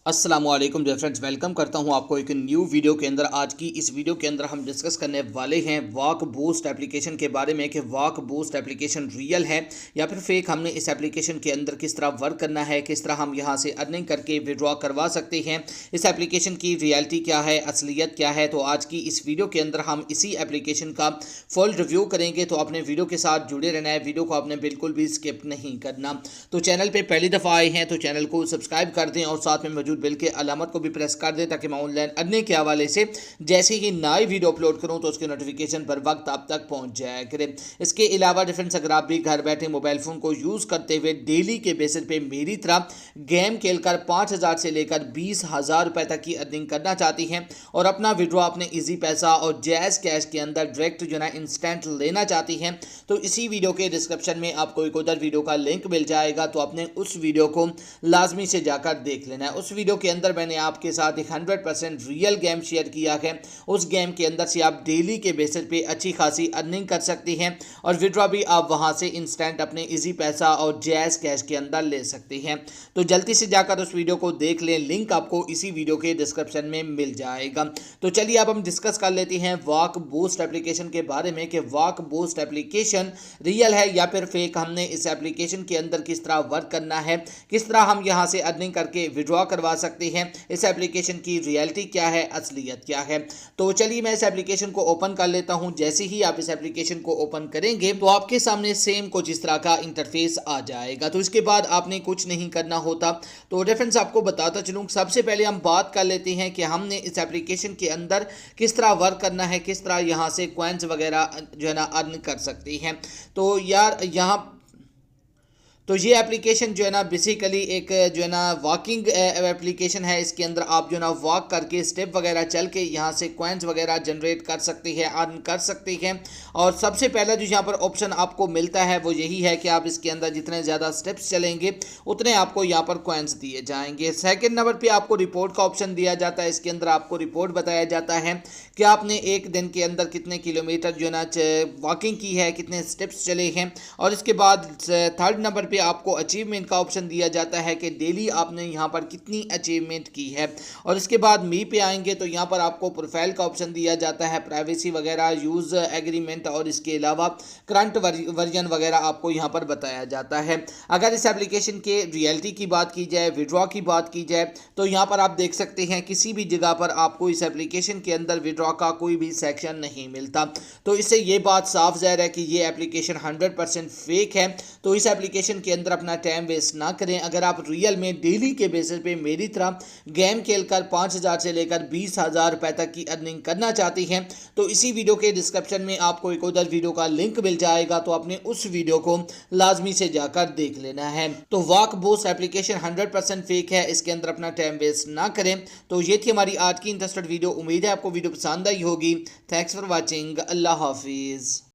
अस्सलामुअलैकुम dear friends, welcome करता हूं आपको एक न्यू वीडियो के अंदर। आज की इस वीडियो के अंदर हम डिस्कस करने वाले हैं वॉक बूस्ट एप्लीकेशन के बारे में कि वॉक बूस्ट एप्लीकेशन रियल है या फिर फेक। हमने इस एप्लीकेशन के अंदर किस तरह वर्क करना है, किस तरह हम यहां से अर्निंग करके विड्रॉ करवा सकते हैं, इस एप्लीकेशन की रियलिटी क्या है, असलियत क्या है। तो आज की इस वीडियो के अंदर हम इसी एप्लीकेशन का फुल रिव्यू करेंगे। तो अपने वीडियो के साथ जुड़े रहना है, वीडियो को आपने बिल्कुल भी स्किप नहीं करना। तो चैनल पर पहली दफ़ा आए हैं तो चैनल को सब्सक्राइब कर दें और साथ में मौजूद बिल के अलामत को भी प्रेस कर दें ताकि मैं ऑनलाइन अर्निंग के हवाले से जैसे ही नई वीडियो अपलोड करूं तो उसके नोटिफिकेशन पर वक्त आप तक पहुंच जाया करे। इसके अलावा डिफरेंस अगर आप भी घर बैठे मोबाइल फ़ोन को यूज़ करते हुए डेली के बेसिस पे मेरी तरह गेम खेलकर 5,000 से लेकर 20,000 रुपये तक की अर्निंग करना चाहती हैं और अपना विड्रॉ अपने ईजी पैसा और जैज़ कैश के अंदर डायरेक्ट जो है इंस्टेंट लेना चाहती हैं, तो इसी वीडियो के डिस्क्रिप्शन में आपको एक उधर वीडियो का लिंक मिल जाएगा। तो आपने उस वीडियो को लाजमी से जाकर देख लेना है। उस वीडियो के अंदर मैंने आपके साथ एक 100% रियल गेम शेयर किया है। उस गेम के अंदर से आप डेली के बेसिस पे अच्छी खासी अर्निंग कर सकती हैं और विड्रॉ भी आप वहां से इंस्टेंट अपने इजी पैसा और जैज कैश के अंदर ले सकते हैं। तो जल्दी से जाकर उस वीडियो को देख लें, लिंक आपको इसी वीडियो के डिस्क्रिप्शन में मिल जाएगा। तो चलिए अब हम डिस्कस कर लेते हैं वॉक बूस्ट एप्लीकेशन के बारे में कि वॉक बूस्ट एप्लीकेशन रियल है या फिर फेक। हमने इस एप्लीकेशन के अंदर किस तरह वर्क करना है, किस तरह हम यहां से अर्निंग करके विड्रॉ करवा सकते हैं, इस एप्लीकेशन की रियलिटी क्या है, असलियत क्या है। तो चलिए मैं इस एप्लीकेशन को ओपन कर लेता हूं। जैसे ही आप इस एप्लीकेशन को ओपन करेंगे तो आपके सामने सेम कुछ इस तरह का इंटरफेस आ जाएगा। तो इसके बाद आपने कुछ नहीं करना होता। तो डिफरेंस आपको बताता चलूं, सबसे पहले हम बात कर लेते हैं कि हमने इस एप्लीकेशन के अंदर किस तरह वर्क करना है, किस तरह यहाँ से कॉइन्स वगैरह जो है ना अर्न कर सकते हैं। तो यार यहाँ तो ये एप्लीकेशन जो है ना बेसिकली एक जो है ना वॉकिंग एप्लीकेशन है। इसके अंदर आप जो है ना वॉक करके स्टेप वगैरह चल के यहाँ से कॉइन्स वगैरह जनरेट कर सकते हैं, अर्न कर सकते हैं। और सबसे पहला जो यहाँ पर ऑप्शन आपको मिलता है वो यही है कि आप इसके अंदर जितने ज़्यादा स्टेप्स चलेंगे उतने आपको यहाँ पर कॉइन्स दिए जाएंगे। सेकेंड नंबर पर आपको रिपोर्ट का ऑप्शन दिया जाता है। इसके अंदर आपको रिपोर्ट बताया जाता है कि आपने एक दिन के अंदर कितने किलोमीटर जो है ना वॉकिंग की है, कितने स्टेप्स चले हैं। और इसके बाद थर्ड नंबर पे आपको अचीवमेंट का ऑप्शन दिया जाता है कि डेली आपने यहाँ पर कितनी अचीवमेंट की है। और इसके बाद मी पे आएंगे तो यहाँ पर आपको प्रोफाइल का ऑप्शन दिया जाता है, प्राइवेसी वगैरह, यूज़ एग्रीमेंट और इसके अलावा करंट वर्जन वगैरह आपको यहाँ पर बताया जाता है। अगर इस एप्लीकेशन के रियलिटी की बात की जाए, विड्रॉ की बात की जाए, तो यहाँ पर आप देख सकते हैं किसी भी जगह पर आपको इस एप्लीकेशन के अंदर विड्रॉ का कोई भी सेक्शन नहीं मिलता। तो इससे ये बात साफ ज़ाहिर है कि ये एप्लीकेशन 100% फेक है। तो इस एप्लीकेशन के अंदर अपना टाइम वेस्ट ना करें। अगर आप रियल में डेली के बेसिस पे मेरी तरह गेम खेलकर 5,000 से लेकर 20,000 रुपए तक की अर्निंग करना चाहती हैं तो इसी वीडियो के डिस्क्रिप्शन में आपको एक उधर वीडियो का लिंक मिल जाएगा। तो आपने उस वीडियो को लाजमी से जाकर देख लेना है। तो वॉक बूस्ट एप्लीकेशन 100% फेक है, इसके अंदर अपना टाइम वेस्ट ना करें। तो ये थी हमारी आज की इंटरेस्टेड वीडियो। उम्मीद है आपको वीडियो पसंद आई होगी। Thanks for watching. अल्लाह हाफिज़।